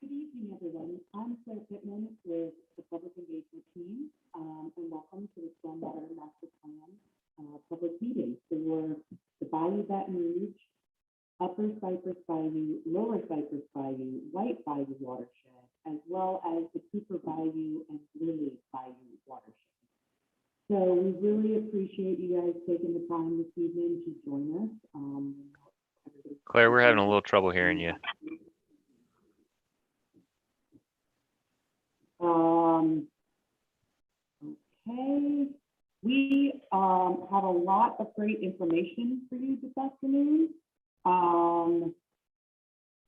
Good evening, everyone. I'm Claire Pittman with the Public Engagement Team, and welcome to the Stormwater Master Plan public meeting for the Bayou, Baton Rouge, Upper Cypress Bayou, Lower Cypress Bayou, White Bayou Watershed, as well as the Cooper Bayou and Lily Bayou Watershed. So we really appreciate you guys taking the time this evening to join us. Claire, we're having a little trouble hearing you. Okay, we have a lot of great information for you this afternoon. Hold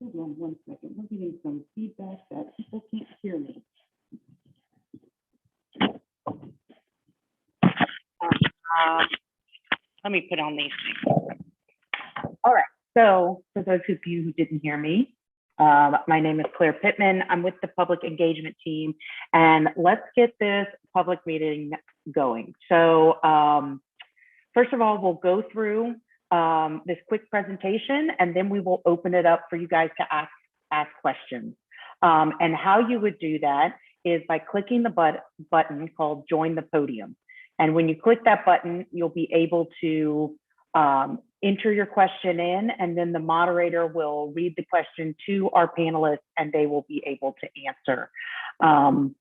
on one second, we're getting some feedback that people can't hear me. Let me put on these things. All right, so for those of you who didn't hear me, my name is Claire Pittman. I'm with the Public Engagement Team, and let's get this public meeting going. So first of all, we'll go through this quick presentation, and then we will open it up for you guys to ask questions. And how you would do that is by clicking the button called Join the Podium. And when you click that button, you'll be able to enter your question in, and then the moderator will read the question to our panelists and they will be able to answer. And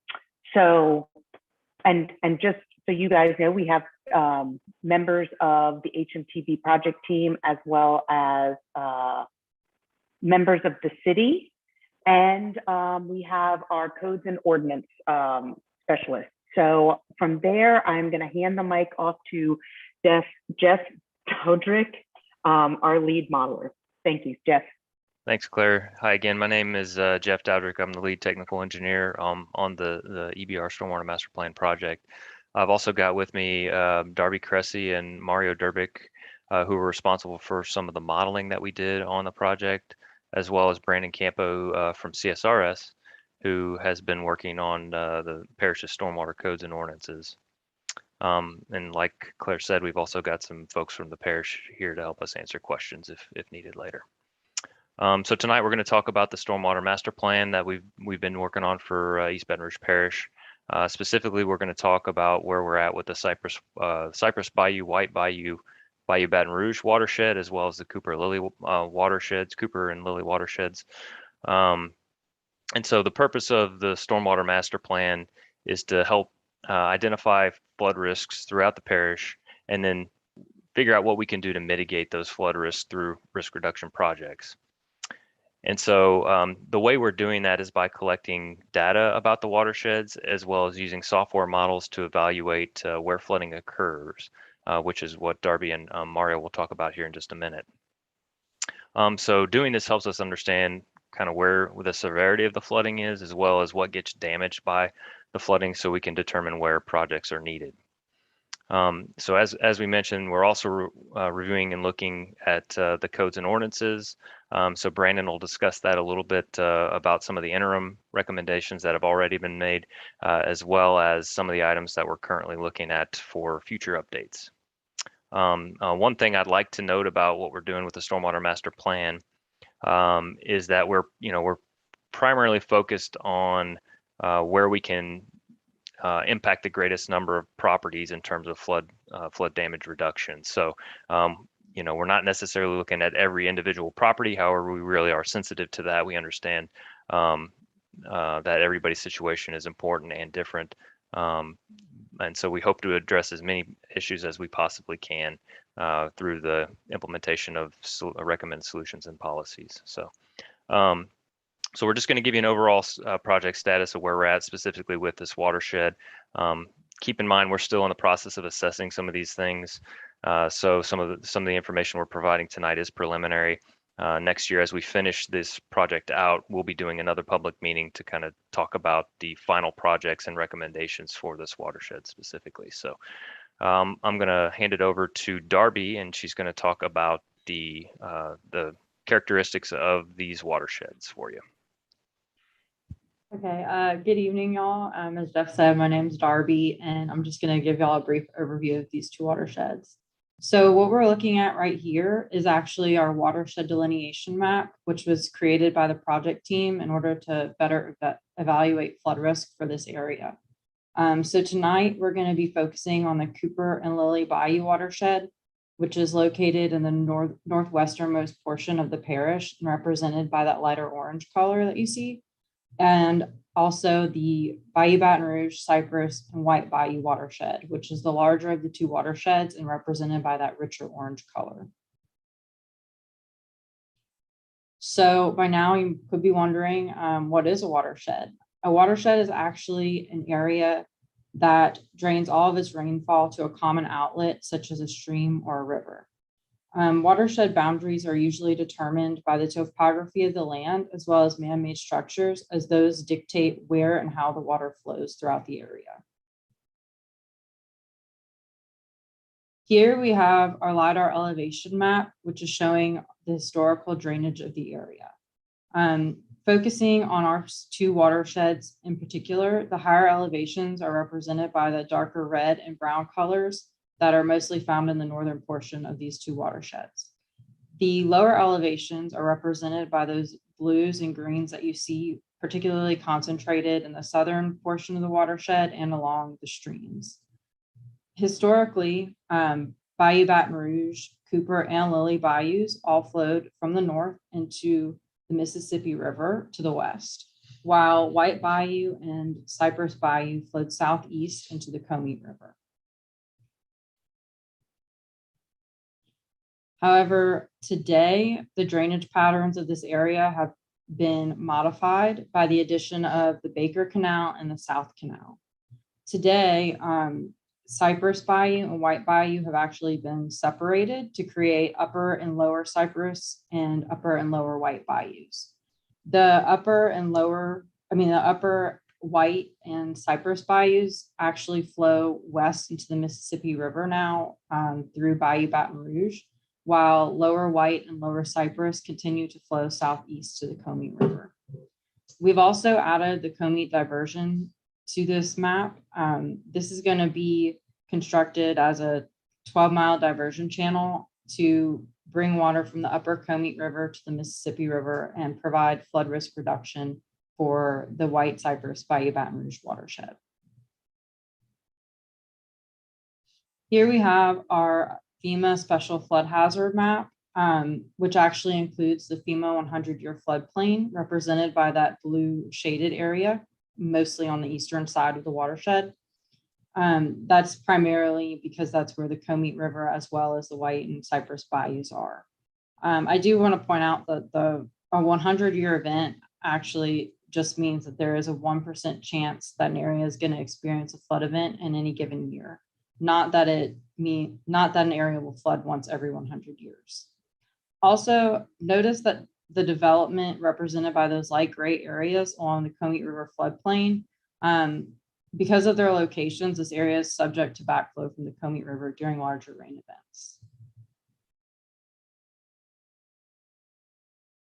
just so you guys know, we have members of the HMTB project team, as well as members of the city. And we have our codes and ordinance specialists. So from there, I'm gonna hand the mic off to Jeff Dodrick, our lead modeler. Thank you, Jeff. Thanks, Claire. Hi again. My name is Jeff Dowdrick. I'm the lead technical engineer on the EBR Stormwater Master Plan project. I've also got with me Darby Cressy and Mario Durbick, who were responsible for some of the modeling that we did on the project, as well as Brandon Campo from CSRS, who has been working on the parish's stormwater codes and ordinances. And like Claire said, we've also got some folks from the parish here to help us answer questions if needed later. So tonight we're going to talk about the Stormwater Master Plan that we've been working on for East Baton Rouge Parish. Specifically, we're going to talk about where we're at with the Cypress Bayou, White Bayou, Bayou Baton Rouge watershed, as well as the Cooper and Lily watersheds. And so the purpose of the Stormwater Master Plan is to help identify flood risks throughout the parish, and then figure out what we can do to mitigate those flood risks through risk reduction projects. And so the way we're doing that is by collecting data about the watersheds, as well as using software models to evaluate where flooding occurs, which is what Darby and Mario will talk about here in just a minute. So doing this helps us understand kind of where the severity of the flooding is, as well as what gets damaged by the flooding, so we can determine where projects are needed. So as we mentioned, we're also reviewing and looking at the codes and ordinances. So Brandon will discuss that a little bit about some of the interim recommendations that have already been made, as well as some of the items that we're currently looking at for future updates. One thing I'd like to note about what we're doing with the Stormwater Master Plan is that we're primarily focused on where we can impact the greatest number of properties in terms of flood damage reduction. So, we're not necessarily looking at every individual property. However, we really are sensitive to that. We understand that everybody's situation is important and different. And so we hope to address as many issues as we possibly can through the implementation of recommended solutions and policies. So we're just going to give you an overall project status of where we're at specifically with this watershed. Keep in mind, we're still in the process of assessing some of these things. So some of the information we're providing tonight is preliminary. Next year, as we finish this project out, we'll be doing another public meeting to kind of talk about the final projects and recommendations for this watershed specifically. So I'm going to hand it over to Darby, and she's going to talk about the characteristics of these watersheds for you. Okay, good evening, y'all. As Jeff said, my name's Darby, and I'm just going to give y'all a brief overview of these two watersheds. So what we're looking at right here is actually our watershed delineation map, which was created by the project team in order to better evaluate flood risk for this area. So tonight we're going to be focusing on the Cooper and Lily Bayou watershed, which is located in the northwesternmost portion of the parish and represented by that lighter orange color that you see, and also the Bayou, Baton Rouge, Cypress, and White Bayou watershed, which is the larger of the two watersheds and represented by that richer orange color. So by now you could be wondering, what is a watershed? A watershed is actually an area that drains all of its rainfall to a common outlet, such as a stream or a river. Watershed boundaries are usually determined by the topography of the land, as well as man-made structures, as those dictate where and how the water flows throughout the area. Here we have our LiDAR elevation map, which is showing the historical drainage of the area. Focusing on our two watersheds in particular, the higher elevations are represented by the darker red and brown colors that are mostly found in the northern portion of these two watersheds. The lower elevations are represented by those blues and greens that you see, particularly concentrated in the southern portion of the watershed and along the streams. Historically, Bayou, Baton Rouge, Cooper, and Lily Bayous all flowed from the north into the Mississippi River to the west, while White Bayou and Cypress Bayou flowed southeast into the Comey River. However, today, the drainage patterns of this area have been modified by the addition of the Baker Canal and the South Canal. Today, Cypress Bayou and White Bayou have actually been separated to create upper and lower Cypress and upper and lower White Bayous. The upper White and Cypress Bayous actually flow west into the Mississippi River now through Bayou, Baton Rouge, while lower White and lower Cypress continue to flow southeast to the Comey River. We've also added the Comey diversion to this map. This is going to be constructed as a 12-mile diversion channel to bring water from the upper Comey River to the Mississippi River and provide flood risk reduction for the White Cypress Bayou Baton Rouge watershed. Here we have our FEMA special flood hazard map, which actually includes the FEMA 100-year floodplain represented by that blue shaded area, mostly on the eastern side of the watershed. That's primarily because that's where the Comey River as well as the White and Cypress Bayous are. I do want to point out that a 100-year event actually just means that there is a 1% chance that an area is going to experience a flood event in any given year. Not that an area will flood once every 100 years. Also, notice that the development represented by those light gray areas along the Comey River floodplain, because of their locations, this area is subject to backflow from the Comey River during larger rain events.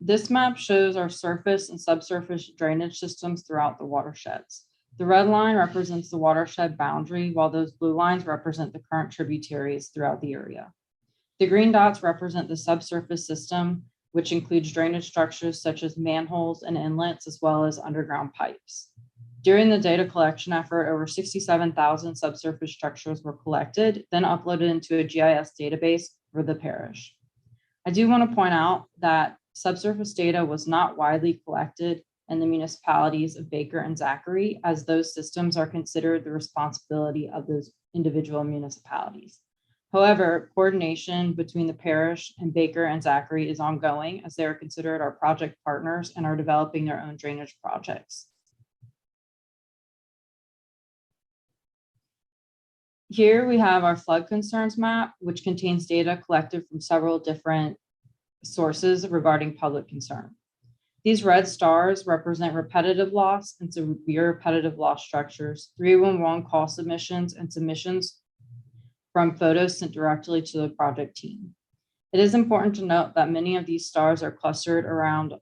This map shows our surface and subsurface drainage systems throughout the watersheds. The red line represents the watershed boundary, while those blue lines represent the current tributaries throughout the area. The green dots represent the subsurface system, which includes drainage structures such as manholes and inlets, as well as underground pipes. During the data collection effort, over 67,000 subsurface structures were collected, then uploaded into a GIS database for the parish. I do want to point out that subsurface data was not widely collected in the municipalities of Baker and Zachary, as those systems are considered the responsibility of those individual municipalities. However, coordination between the parish and Baker and Zachary is ongoing, as they are considered our project partners and are developing their own drainage projects. Here we have our flood concerns map, which contains data collected from several different sources regarding public concern. These red stars represent repetitive loss and severe repetitive loss structures, 311 call submissions, and submissions from photos sent directly to the project team. It is important to note that many of these stars are clustered around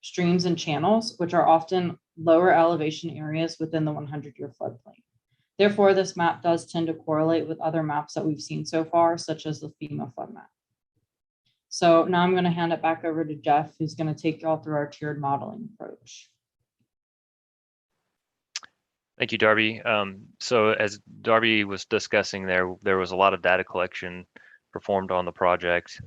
streams and channels, which are often lower elevation areas within the 100-year floodplain. Therefore, this map does tend to correlate with other maps that we've seen so far, such as the FEMA flood map. So now I'm going to hand it back over to Jeff, who's going to take y'all through our tiered modeling approach. Thank you, Darby. So as Darby was discussing there was a lot of data collection performed on the project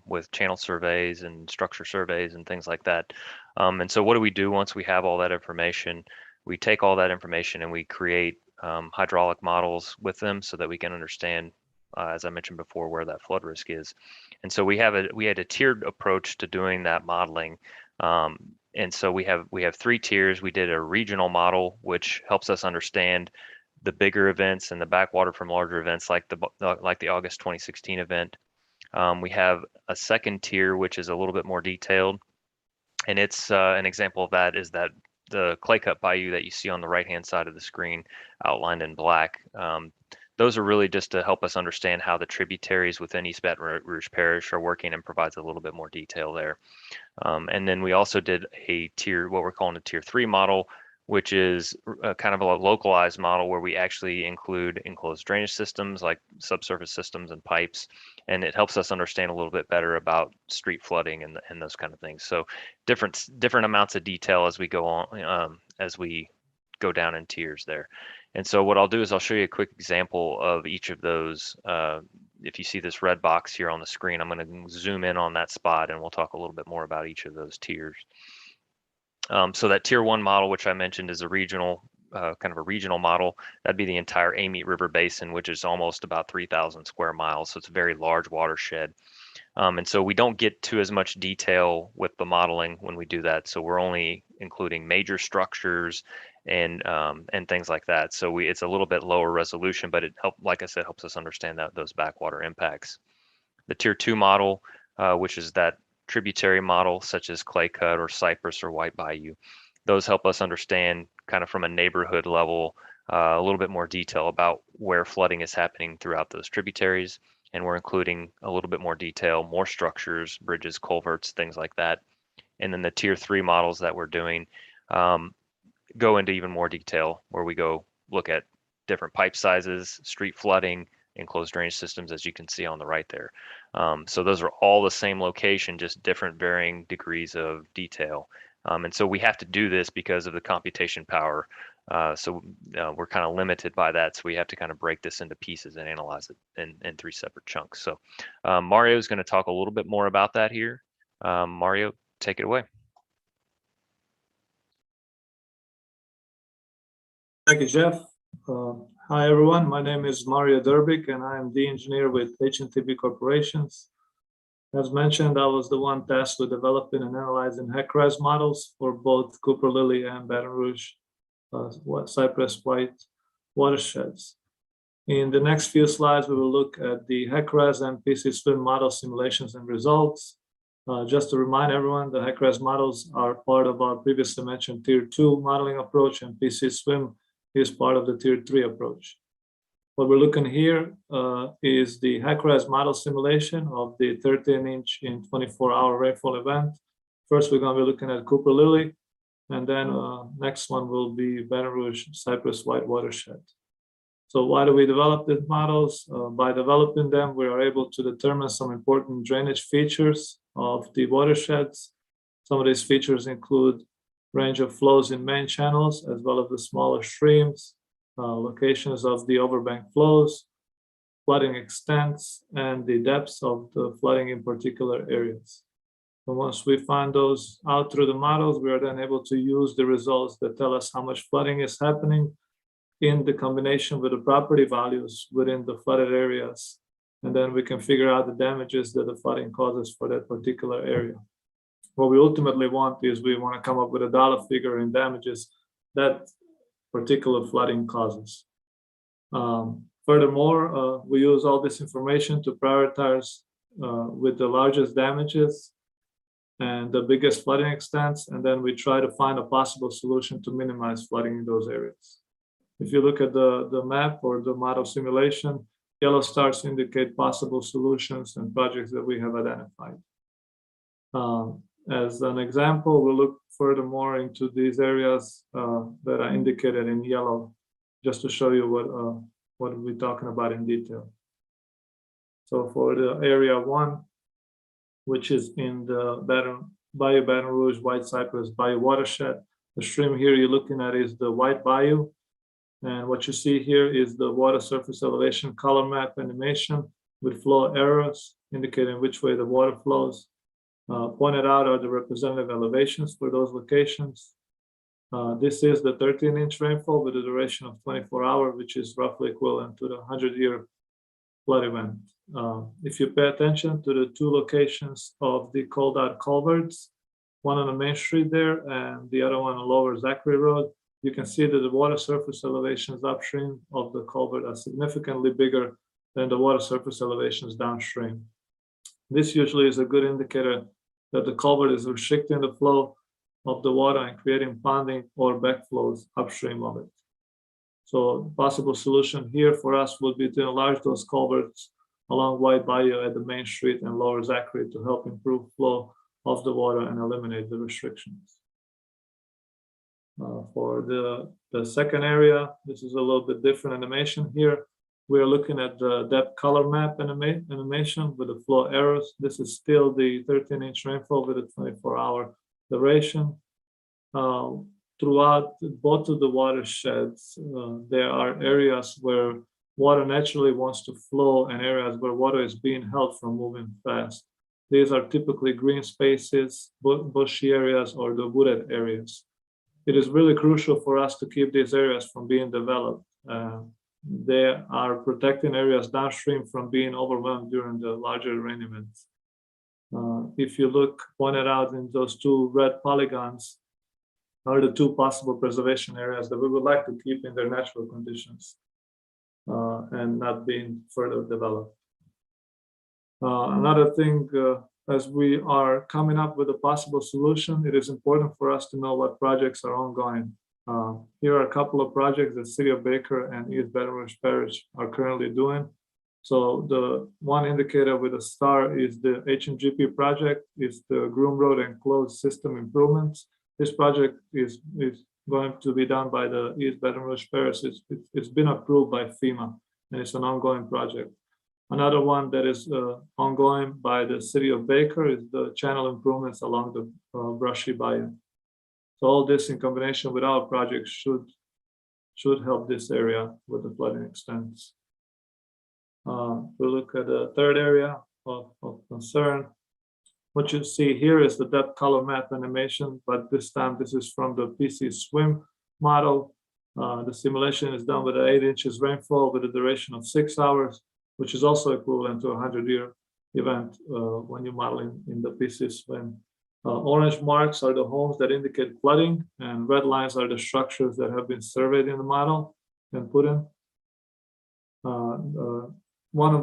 with channel surveys and structure surveys and things like that. And so what do we do once we have all that information? We take all that information and we create hydraulic models with them so that we can understand, as I mentioned before, where that flood risk is. And so we had a tiered approach to doing that modeling. And so we have 3 tiers. We did a regional model, which helps us understand the bigger events and the backwater from larger events like the August 2016 event. We have a second tier, which is a little bit more detailed. And it's an example of that is that the clay cut bayou that you see on the right-hand side of the screen outlined in black. Those are really just to help us understand how the tributaries within East Baton Rouge Parish are working and provides a little bit more detail there. And then we also did what we're calling a tier 3 model, which is kind of a localized model where we actually include enclosed drainage systems like subsurface systems and pipes. And it helps us understand a little bit better about street flooding and those kind of things. So different amounts of detail as we go on, as we go down in tiers there. And so what I'll do is I'll show you a quick example of each of those. If you see this red box here on the screen, I'm going to zoom in on that spot and we'll talk a little bit more about each of those tiers. So that tier 1 model, which I mentioned, is a regional, kind of a regional model. That'd be the entire Amite River Basin, which is almost about 3,000 square miles. So it's a very large watershed. And so we don't get to as much detail with the modeling when we do that. So we're only including major structures and things like that. So it's a little bit lower resolution, but it like I said, helps us understand those backwater impacts. The tier 2 model, which is that tributary model, such as clay cut or Cypress or white bayou, those help us understand kind of from a neighborhood level, a little bit more detail about where flooding is happening throughout those tributaries. And we're including a little bit more detail, more structures, bridges, culverts, things like that. And then the tier 3 models that we're doing go into even more detail, where we go look at different pipe sizes, street flooding, enclosed drainage systems, as you can see on the right there. So those are all the same location, just different varying degrees of detail. And so we have to do this because of the computation power. So we're kind of limited by that. So we have to kind of break this into pieces and analyze it in 3 separate chunks. So Mario is going to talk a little bit more about that here. Mario, take it away. Thank you, Jeff. Hi, everyone. My name is Mario Durbik, and I am the engineer with HNTB Corporations. As mentioned, I was the one tasked with developing and analyzing HEC-RAS models for both Cooper Lily and Baton Rouge Cypress white watersheds. In the next few slides, we will look at the HEC-RAS and PC Swim model simulations and results. Just to remind everyone, the HEC-RAS models are part of our previously mentioned Tier 2 modeling approach, and PC Swim is part of the Tier 3 approach. What we're looking here is the HEC-RAS model simulation of the 13-inch in 24-hour rainfall event. First, we're going to be looking at Cooper Lily, and then next one will be Baton Rouge Cypress white watershed. So why do we develop these models? By developing them, we are able to determine some important drainage features of the watersheds. Some of these features include range of flows in main channels, as well as the smaller streams, locations of the overbank flows, flooding extents, and the depths of the flooding in particular areas. And once we find those out through the models, we are then able to use the results that tell us how much flooding is happening in the combination with the property values within the flooded areas. And then we can figure out the damages that the flooding causes for that particular area. What we ultimately want is we want to come up with a dollar figure in damages that particular flooding causes. Furthermore, we use all this information to prioritize with the largest damages and the biggest flooding extents, and then we try to find a possible solution to minimize flooding in those areas. If you look at the map or the model simulation, yellow stars indicate possible solutions and projects that we have identified. As an example, we'll look furthermore into these areas that are indicated in yellow. just to show you what we're talking about in detail. So for the area 1, which is in the Bayou, Baton Rouge, White Cypress, Bayou Watershed, the stream here you're looking at is the White Bayou. And what you see here is the water surface elevation color map animation with flow arrows indicating which way the water flows. Pointed out are the representative elevations for those locations. This is the 13-inch rainfall with a duration of 24 hours, which is roughly equivalent to the 100-year flood event. If you pay attention to the 2 locations of the called out culverts, one on the main street there and the other one on Lower Zachary Road, you can see that the water surface elevations upstream of the culvert are significantly bigger than the water surface elevations downstream. This usually is a good indicator that the culvert is restricting the flow of the water and creating ponding or backflows upstream of it. So possible solution here for us would be to enlarge those culverts along White Bayou at the main street and Lower Zachary to help improve flow of the water and eliminate the restrictions. For the second area, this is a little bit different animation here. We're looking at the depth color map animation with the flow arrows. This is still the 13-inch rainfall with a 24-hour duration. Throughout both of the watersheds, there are areas where water naturally wants to flow and areas where water is being held from moving fast. These are typically green spaces, bushy areas, or the wooded areas. It is really crucial for us to keep these areas from being developed. They are protecting areas downstream from being overwhelmed during the larger rain events. If you look pointed out in those 2 red polygons are the 2 possible preservation areas that we would like to keep in their natural conditions and not being further developed. Another thing, as we are coming up with a possible solution, it is important for us to know what projects are ongoing. Here are a couple of projects that City of Baker and East Baton Rouge Parish are currently doing. So the one indicator with a star is the HMGP project, is the Groom Road and Closed System Improvements. This project is going to be done by the East Baton Rouge Parish. It's been approved by FEMA and it's an ongoing project. Another one that is ongoing by the City of Baker is the channel improvements along the Brushy Bayou. So all this in combination with our projects should help this area with the flooding extents. We look at the third area of concern. What you see here is the depth color map animation, but this time this is from the PC Swim model. The simulation is done with an 8 inches rainfall with a duration of 6 hours, which is also equivalent to a 100-year event when you model in the PC Swim. Orange marks are the homes that indicate flooding, and red lines are the structures that have been surveyed in the model and put in. One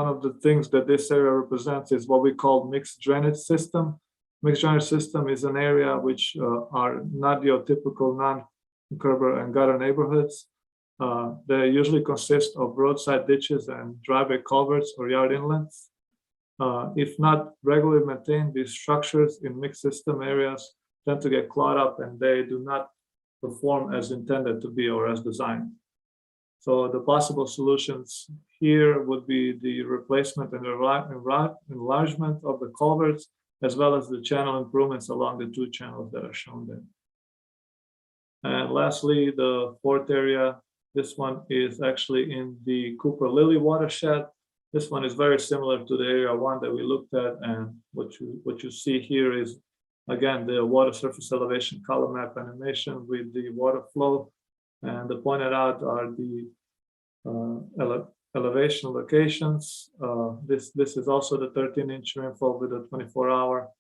of the things that this area represents is what we call mixed drainage system. Mixed drainage system is an area which are not your typical non-curb and gutter neighborhoods. They usually consist of roadside ditches and driveway culverts or yard inlets. If not regularly maintained, these structures in mixed system areas tend to get clogged up and they do not perform as intended to be or as designed. So the possible solutions here would be the replacement and enlargement of the culverts, as well as the channel improvements along the 2 channels that are shown there. And lastly, the fourth area, this one is actually in the Cooper Lily watershed. This one is very similar to the area 1 that we looked at, and what you see here is, again, the water surface elevation color map animation with the water flow. And the pointed out are the elevation locations. This is also the 13-inch rainfall with a 24-hour.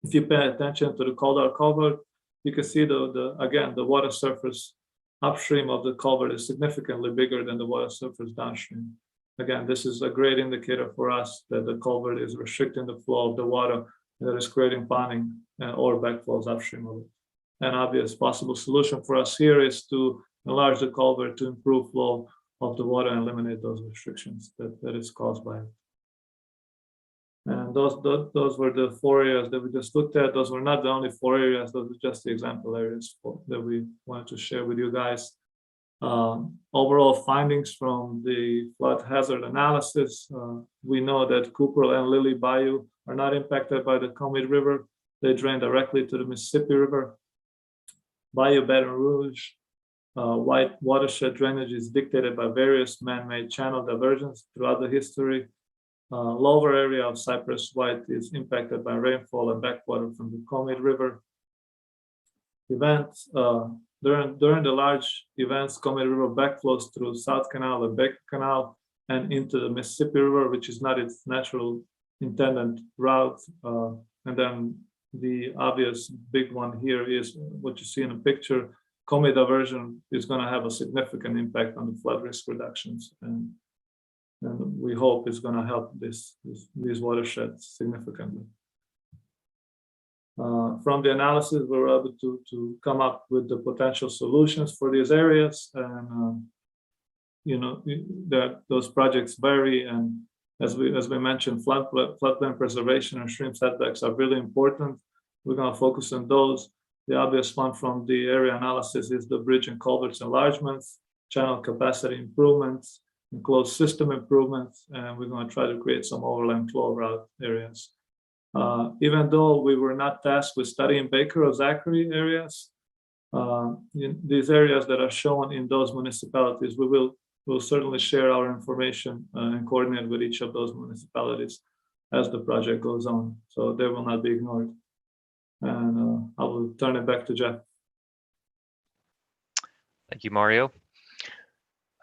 If you pay attention to the called-out culvert, you can see again the water surface upstream of the culvert is significantly bigger than the water surface downstream. Again, this is a great indicator for us that the culvert is restricting the flow of the water that is creating ponding or backflows upstream of it. An obvious possible solution for us here is to enlarge the culvert to improve flow of the water and eliminate those restrictions that is caused by it. And those were the 4 areas that we just looked at. Those were not the only 4 areas, those are just the example areas that we wanted to share with you guys. Overall findings from the flood hazard analysis, we know that Cooper and Lily Bayou are not impacted by the Comey River. They drain directly to the Mississippi River. Bayou, Baton Rouge, White watershed drainage is dictated by various man-made channel diversions throughout the history. Lower area of Cypress White is impacted by rainfall and backwater from the Comey River. Events during the large events, Comey River backflows through South Canal and Baker Canal and into the Mississippi River, which is not its natural intended route. And then the obvious big one here is what you see in the picture. Comey diversion is going to have a significant impact on the flood risk reductions, and we hope it's going to help these watersheds significantly. From the analysis, we were able to come up with the potential solutions for these areas, and those projects vary. And as we mentioned, floodplain preservation and stream setbacks are really important. We're going to focus on those. The obvious one from the area analysis is the bridge and culverts enlargements, channel capacity improvements, and closed system improvements, and we're going to try to create some overland flow route areas. Even though we were not tasked with studying Baker or Zachary areas, these areas that are shown in those municipalities, we'll certainly share our information and coordinate with each of those municipalities as the project goes on, so they will not be ignored. And I will turn it back to Jeff. Thank you, Mario.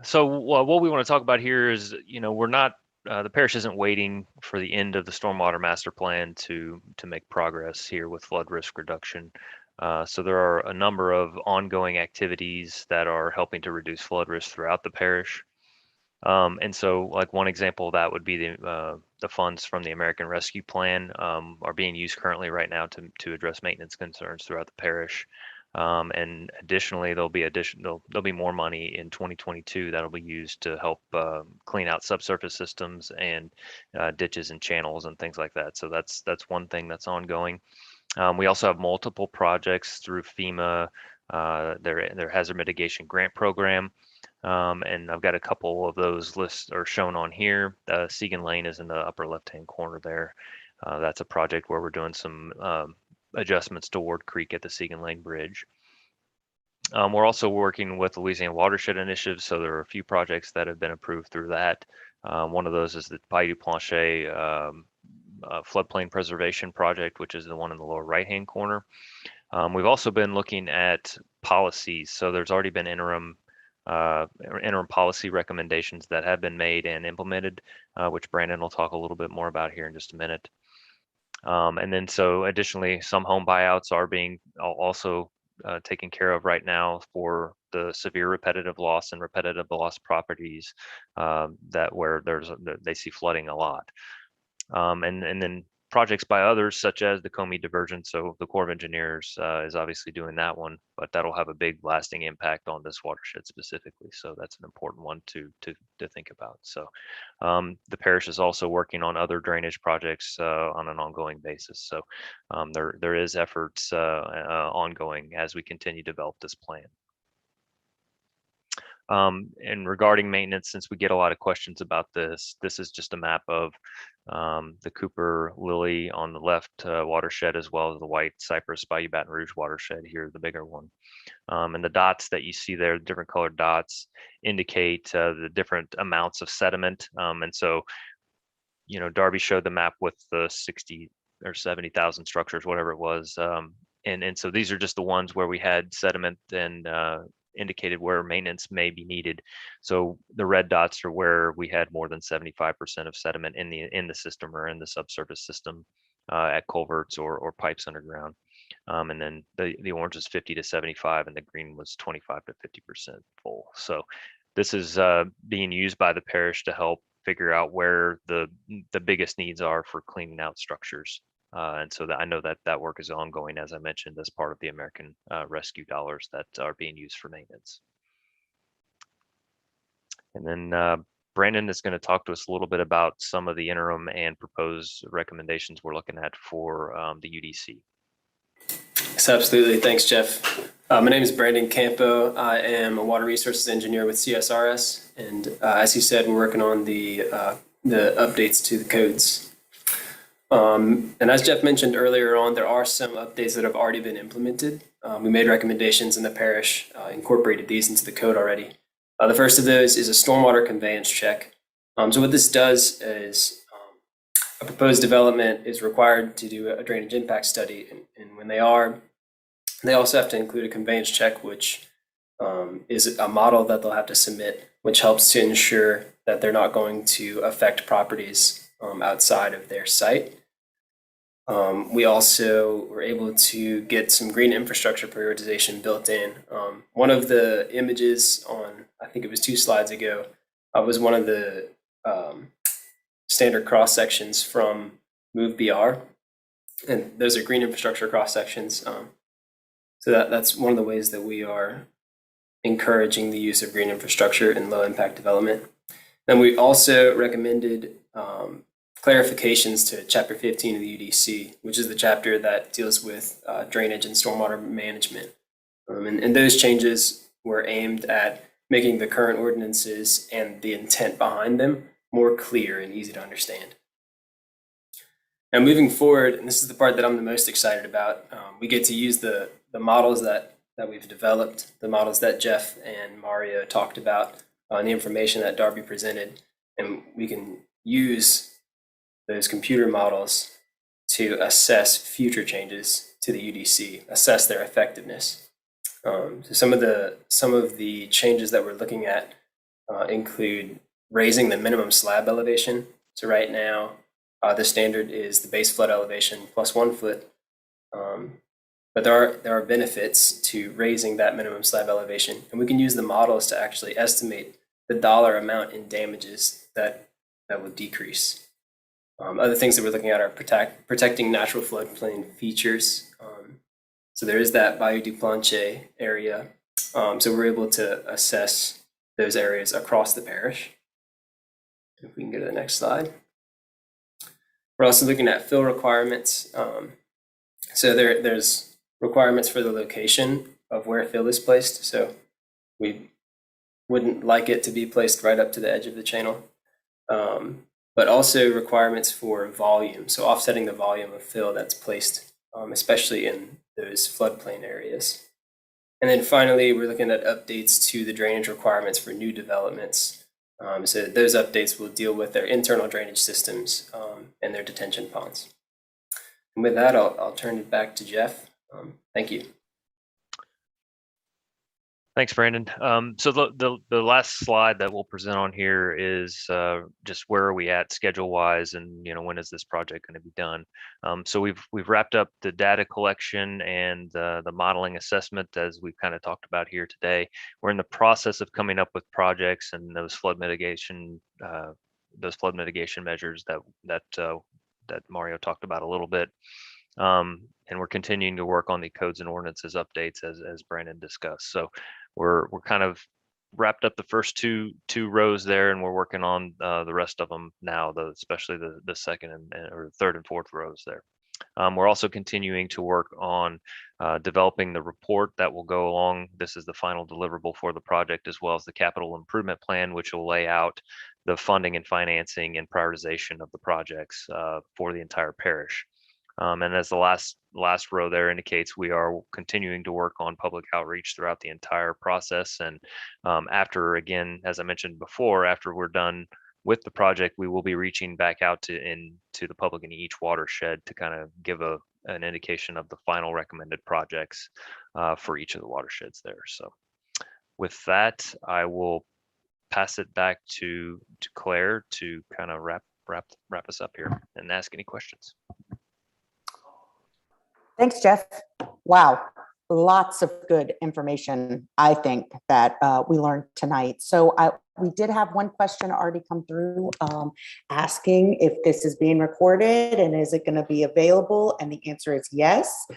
So what we want to talk about here is, we're not, the parish isn't waiting for the end of the stormwater master plan to make progress here with flood risk reduction. So there are a number of ongoing activities that are helping to reduce flood risk throughout the parish. And so, like, one example of that would be the funds from the American Rescue Plan are being used currently right now to address maintenance concerns throughout the parish. And additionally, there'll be more money in 2022 that'll be used to help clean out subsurface systems and ditches and channels and things like that. So that's one thing that's ongoing. We also have multiple projects through FEMA, their hazard mitigation grant program. And I've got a couple of those lists are shown on here. Segan Lane is in the upper left-hand corner there. That's a project where we're doing some adjustments to Ward Creek at the Segan Lane Bridge. We're also working with the Louisiana Watershed Initiative, so there are a few projects that have been approved through that. One of those is the Bayou Plancher floodplain preservation project, which is the one in the lower right-hand corner. We've also been looking at policies, so there's already been interim policy recommendations that have been made and implemented, which Brandon will talk a little bit more about here in just a minute. And then so additionally, some home buyouts are being also taken care of right now for the severe repetitive loss and repetitive loss properties that where they see flooding a lot. And then projects by others, such as the Comey diversion. So the Corps of Engineers is obviously doing that one, but that'll have a big lasting impact on this watershed specifically. So that's an important one to think about. So the parish is also working on other drainage projects on an ongoing basis. So there is efforts ongoing as we continue to develop this plan. And regarding maintenance, since we get a lot of questions about this is just a map of the Cooper Lily on the left watershed, as well as the White Cypress Bayou Baton Rouge watershed here, the bigger one. And the dots that you see there, different colored dots, indicate the different amounts of sediment. And so, Darby showed the map with the 60 or 70,000 structures, whatever it was. And so these are just the ones where we had sediment and indicated where maintenance may be needed. So the red dots are where we had more than 75% of sediment in the system or in the subsurface system at culverts or pipes underground. And then the orange is 50 to 75, and the green was 25 to 50% full. So this is being used by the parish to help figure out where the biggest needs are for cleaning out structures. And so I know that work is ongoing, as I mentioned, as part of the American Rescue dollars that are being used for maintenance. And then Brandon is going to talk to us a little bit about some of the interim and proposed recommendations we're looking at for the UDC. Yes, absolutely. Thanks, Jeff. My name is Brandon Campo. I am a water resources engineer with CSRS, and as he said, we're working on the updates to the codes. And as Jeff mentioned earlier on, there are some updates that have already been implemented. We made recommendations in the parish, incorporated these into the code already. The first of those is a stormwater conveyance check. So what this does is a proposed development is required to do a drainage impact study, and when they are, they also have to include a conveyance check, which is a model that they'll have to submit, which helps to ensure that they're not going to affect properties outside of their site. We also were able to get some green infrastructure prioritization built in. One of the images on, I think it was 2 slides ago, was one of the standard cross sections from Move BR, and those are green infrastructure cross sections. So that's one of the ways that we are encouraging the use of green infrastructure in low impact development. Then we also recommended clarifications to Chapter 15 of the UDC, which is the chapter that deals with drainage and stormwater management. And those changes were aimed at making the current ordinances and the intent behind them more clear and easy to understand. Now, moving forward, and this is the part that I'm the most excited about, we get to use the models that we've developed, the models that Jeff and Mario talked about, and the information that Darby presented, and we can use those computer models to assess future changes to the UDC, assess their effectiveness. So some of the changes that we're looking at include raising the minimum slab elevation. So right now, the standard is the base flood elevation plus 1 foot. But there are benefits to raising that minimum slab elevation, and we can use the models to actually estimate the dollar amount in damages that will decrease. Other things that we're looking at are protecting natural floodplain features. So there is that Bayou du Plancher area. So we're able to assess those areas across the parish. If we can go to the next slide. We're also looking at fill requirements. So there's requirements for the location of where fill is placed. So we wouldn't like it to be placed right up to the edge of the channel. But also requirements for volume. So offsetting the volume of fill that's placed, especially in those floodplain areas. And then finally, we're looking at updates to the drainage requirements for new developments. So those updates will deal with their internal drainage systems and their detention ponds. And with that, I'll turn it back to Jeff. Thank you. Thanks, Brandon. So the last slide that we'll present on here is just where are we at schedule-wise, and when is this project going to be done? So we've wrapped up the data collection and the modeling assessment, as we've kind of talked about here today. We're in the process of coming up with projects and those flood mitigation measures that Mario talked about a little bit. And we're continuing to work on the codes and ordinances updates as Brandon discussed. So we're kind of wrapped up the first two rows there, and we're working on the rest of them now, especially the second or third and fourth rows there. We're also continuing to work on developing the report that will go along. This is the final deliverable for the project, as well as the capital improvement plan, which will lay out the funding and financing and prioritization of the projects for the entire parish. And as the last row there indicates, we are continuing to work on public outreach throughout the entire process. And after, again, as I mentioned before, after we're done with the project, we will be reaching back out to the public in each watershed to kind of give an indication of the final recommended projects for each of the watersheds there. So with that, I will pass it back to Claire to kind of wrap us up here and ask any questions. Thanks, Jeff. Wow, lots of good information, I think, that we learned tonight. So we did have one question already come through asking if this is being recorded and is it going to be available? And the answer is yes.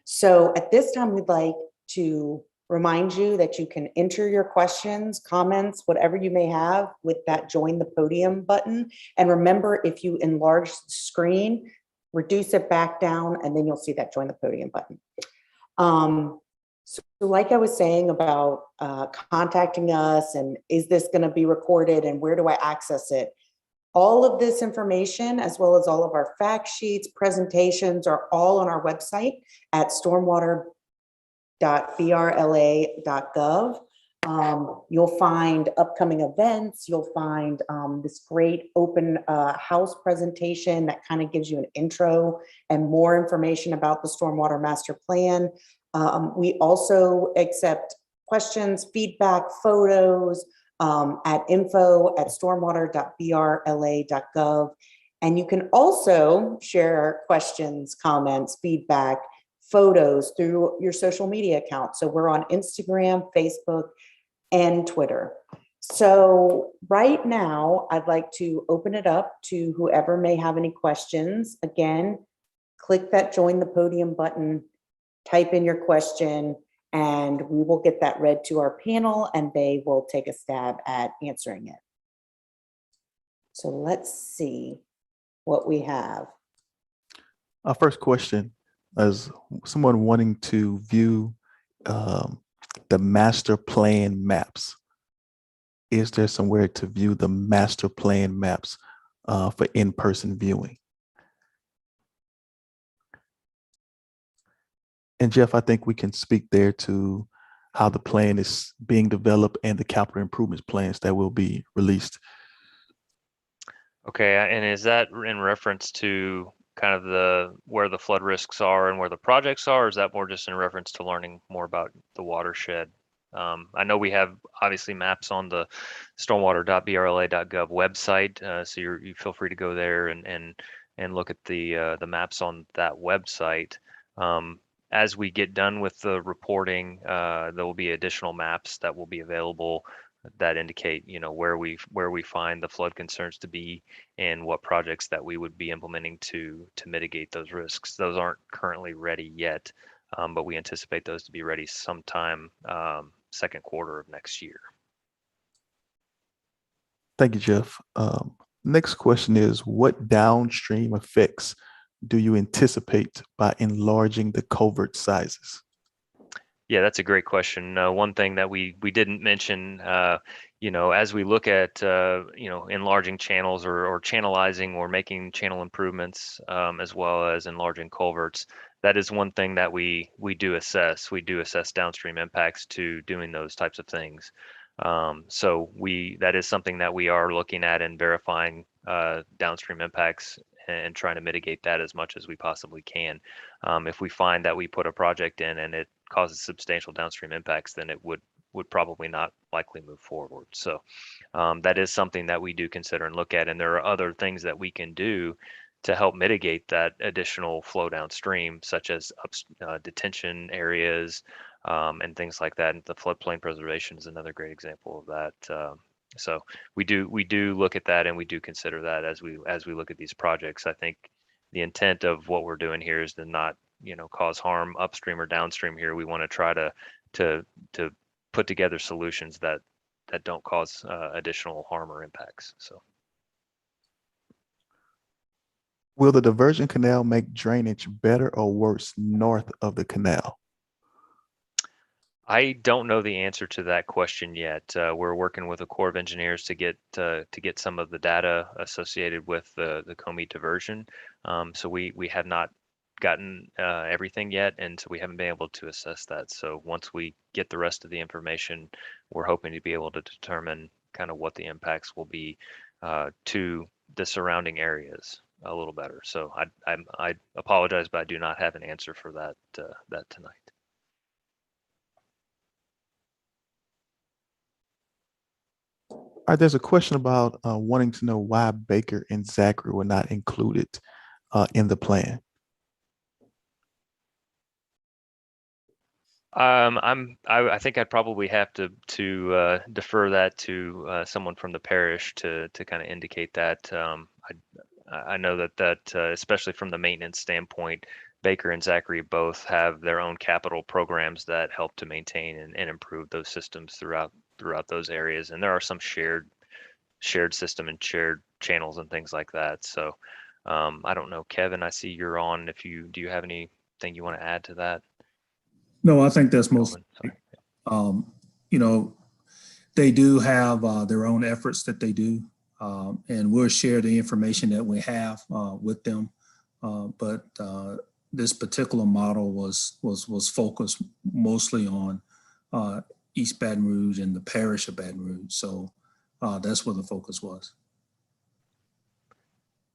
So at this time, we'd like to remind you that you can enter your questions, comments, whatever you may have with that join the podium button. And remember, if you enlarge the screen, reduce it back down, and then you'll see that join the podium button. So like I was saying about contacting us and is this going to be recorded and where do I access it? All of this information, as well as all of our fact sheets, presentations, are all on our website at stormwater.brla.gov. You'll find upcoming events. You'll find this great open house presentation that kind of gives you an intro and more information about the Stormwater Master Plan. We also accept questions, feedback, photos, at info@stormwater.brla.gov. And you can also share questions, comments, feedback, photos through your social media accounts. So we're on Instagram, Facebook, and Twitter. So right now, I'd like to open it up to whoever may have any questions. Again, click that join the podium button, type in your question, and we will get that read to our panel and they will take a stab at answering it. So let's see what we have. Our first question is someone wanting to view the master plan maps. Is there somewhere to view the master plan maps for in-person viewing? And Jeff, I think we can speak there to how the plan is being developed and the capital improvements plans that will be released. Okay, and is that in reference to kind of where the flood risks are and where the projects are, or is that more just in reference to learning more about the watershed? I know we have obviously maps on the stormwater.brla.gov website, so you feel free to go there and look at the maps on that website. As we get done with the reporting, there will be additional maps that will be available that indicate, where we find the flood concerns to be and what projects that we would be implementing to mitigate those risks. Those aren't currently ready yet, but we anticipate those to be ready sometime second quarter of next year. Thank you, Jeff. Next question is, what downstream effects do you anticipate by enlarging the culvert sizes? Yeah, that's a great question. One thing that we didn't mention, as we look at, enlarging channels or channelizing or making channel improvements, as well as enlarging culverts, that is one thing that we do assess. We do assess downstream impacts to doing those types of things. So that is something that we are looking at and verifying downstream impacts and trying to mitigate that as much as we possibly can. If we find that we put a project in and it causes substantial downstream impacts, then it would probably not likely move forward. So that is something that we do consider and look at. And there are other things that we can do to help mitigate that additional flow downstream, such as detention areas and things like that. And the floodplain preservation is another great example of that. So we do look at that and we do consider that as we look at these projects. I think the intent of what we're doing here is to not cause harm upstream or downstream here. We want to try to put together solutions that don't cause additional harm or impacts. So will the diversion canal make drainage better or worse north of the canal? I don't know the answer to that question yet. We're working with the Corps of Engineers to get some of the data associated with the Comey diversion. So we have not gotten everything yet, and so we haven't been able to assess that. So once we get the rest of the information, we're hoping to be able to determine kind of what the impacts will be to the surrounding areas a little better. So I apologize, but I do not have an answer for that tonight. All right, there's a question about wanting to know why Baker and Zachary were not included in the plan. I think I'd probably have to defer that to someone from the parish to kind of indicate that. I know that especially from the maintenance standpoint, Baker and Zachary both have their own capital programs that help to maintain and improve those systems throughout those areas, and there are some shared system and shared channels and things like that. So I don't know, Kevin, I see you're on. Do you have anything you want to add to that? No, I think that's most, Kelvin, sorry. you know, they do have their own efforts that they do, and we'll share the information that we have with them. But this particular model was focused mostly on East Baton Rouge and the parish of Baton Rouge. So that's where the focus was.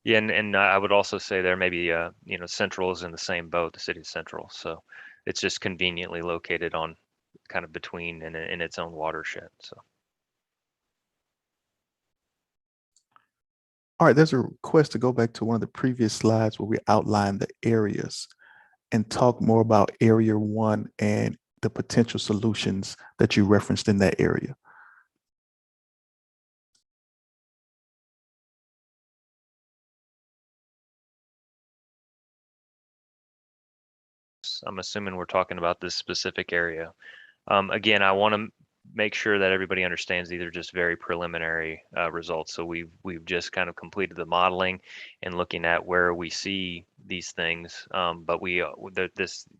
Yeah, and I would also say there maybe you know, Central is in the same boat, the city of Central, so it's just conveniently located on kind of between in its own watershed. So All right, there's a request to go back to one of the previous slides where we outlined the areas and talk more about area 1 and the potential solutions that you referenced in that area. I'm assuming we're talking about this specific area. Again, I want to make sure that everybody understands these are just very preliminary results. So we've just kind of completed the modeling and looking at where we see these things. But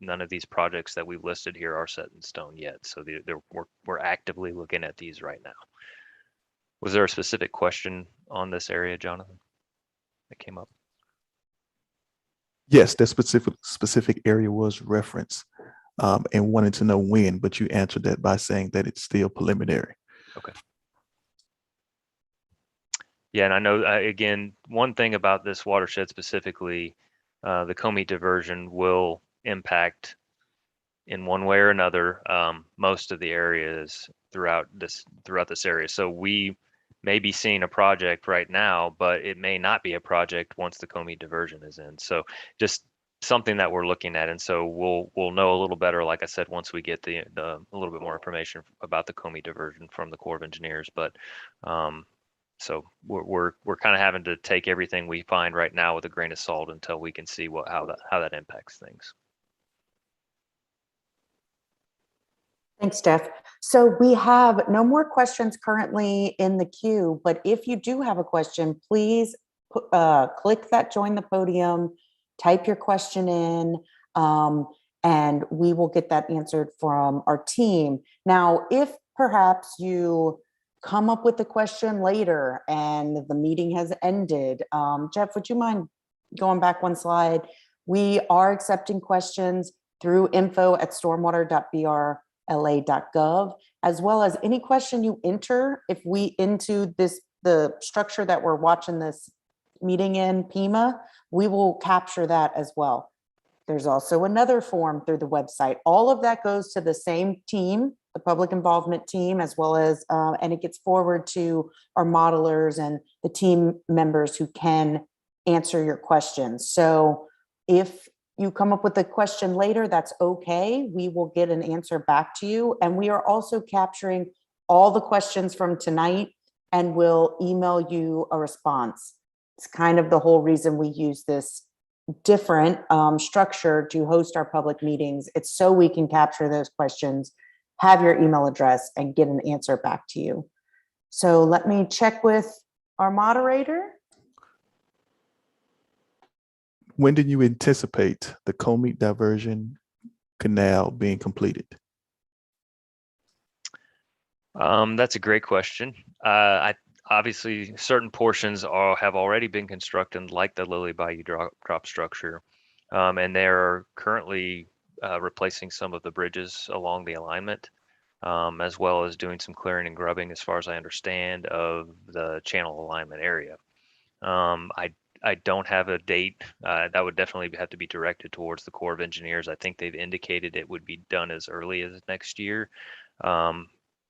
none of these projects that we've listed here are set in stone yet. So we're actively looking at these right now. Was there a specific question on this area, Jonathan, that came up? Yes, that specific area was referenced and wanted to know when, but you answered that by saying that it's still preliminary. Okay. Yeah, and I know, again, one thing about this watershed specifically, the Comey diversion will impact in one way or another most of the areas throughout this area. So we may be seeing a project right now, but it may not be a project once the Comey diversion is in. So just something that we're looking at, and so we'll know a little better, like I said, once we get a little bit more information about the Comey diversion from the Corps of Engineers. But so we're kind of having to take everything we find right now with a grain of salt until we can see how that impacts things. Thanks, Steph. So we have no more questions currently in the queue, but if you do have a question, please click that join the podium, type your question in, and we will get that answered from our team. Now, if perhaps you come up with a question later and the meeting has ended, Jeff, would you mind going back one slide? We are accepting questions through info@stormwater.brla.gov, as well as any question you enter into the structure that we're watching this meeting in, PIMA, we will capture that as well. There's also another form through the website. All of that goes to the same team, the public involvement team, as well as, and it gets forward to our modelers and the team members who can answer your questions. So if you come up with a question later, that's okay. We will get an answer back to you. And we are also capturing all the questions from tonight and we'll email you a response. It's kind of the whole reason we use this different structure to host our public meetings. It's so we can capture those questions, have your email address, and get an answer back to you. So let me check with our moderator. When do you anticipate the Comey diversion canal being completed? That's a great question. Obviously, certain portions have already been constructed, like the Lily Bayou drop structure, and they're currently replacing some of the bridges along the alignment, as well as doing some clearing and grubbing, as far as I understand, of the channel alignment area. I don't have a date. That would definitely have to be directed towards the Corps of Engineers. I think they've indicated it would be done as early as next year.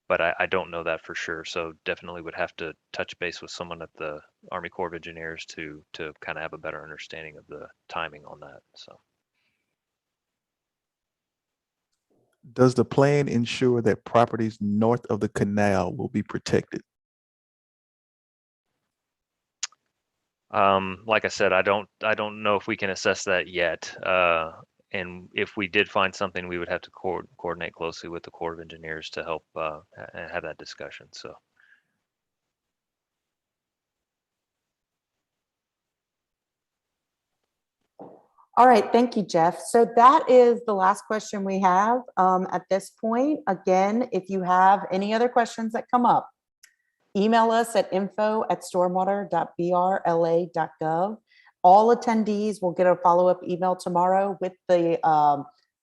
But I don't know that for sure. So definitely would have to touch base with someone at the Army Corps of Engineers to kind of have a better understanding of the timing on that. So. Does the plan ensure that properties north of the canal will be protected? Like I said, I don't know if we can assess that yet. And if we did find something, we would have to coordinate closely with the Corps of Engineers to help have that discussion. So. All right, thank you, Jeff. So that is the last question we have at this point. Again, if you have any other questions that come up, email us at info@stormwater.brla.gov. All attendees will get a follow-up email tomorrow with the,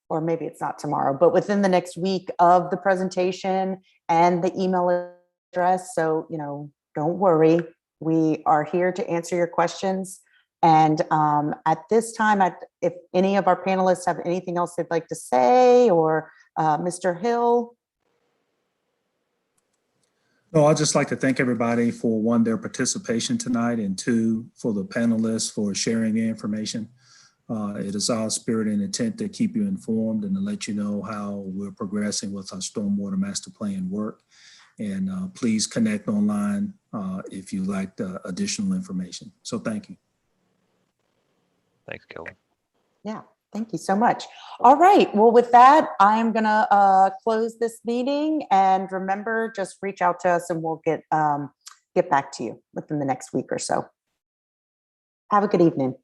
or maybe it's not tomorrow, but within the next week of the presentation and the email address. So, don't worry. We are here to answer your questions. And at this time, if any of our panelists have anything else they'd like to say, or Mr. Hill. No, I'd just like to thank everybody for, one, their participation tonight, and two, for the panelists for sharing the information. It is our spirit and intent to keep you informed and to let you know how we're progressing with our stormwater master plan work. And please connect online if you like additional information. So thank you. Thanks, Kelvin. Yeah, thank you so much. All right, well, with that, I'm gonna close this meeting, and remember, just reach out to us and we'll get back to you within the next week or so. Have a good evening.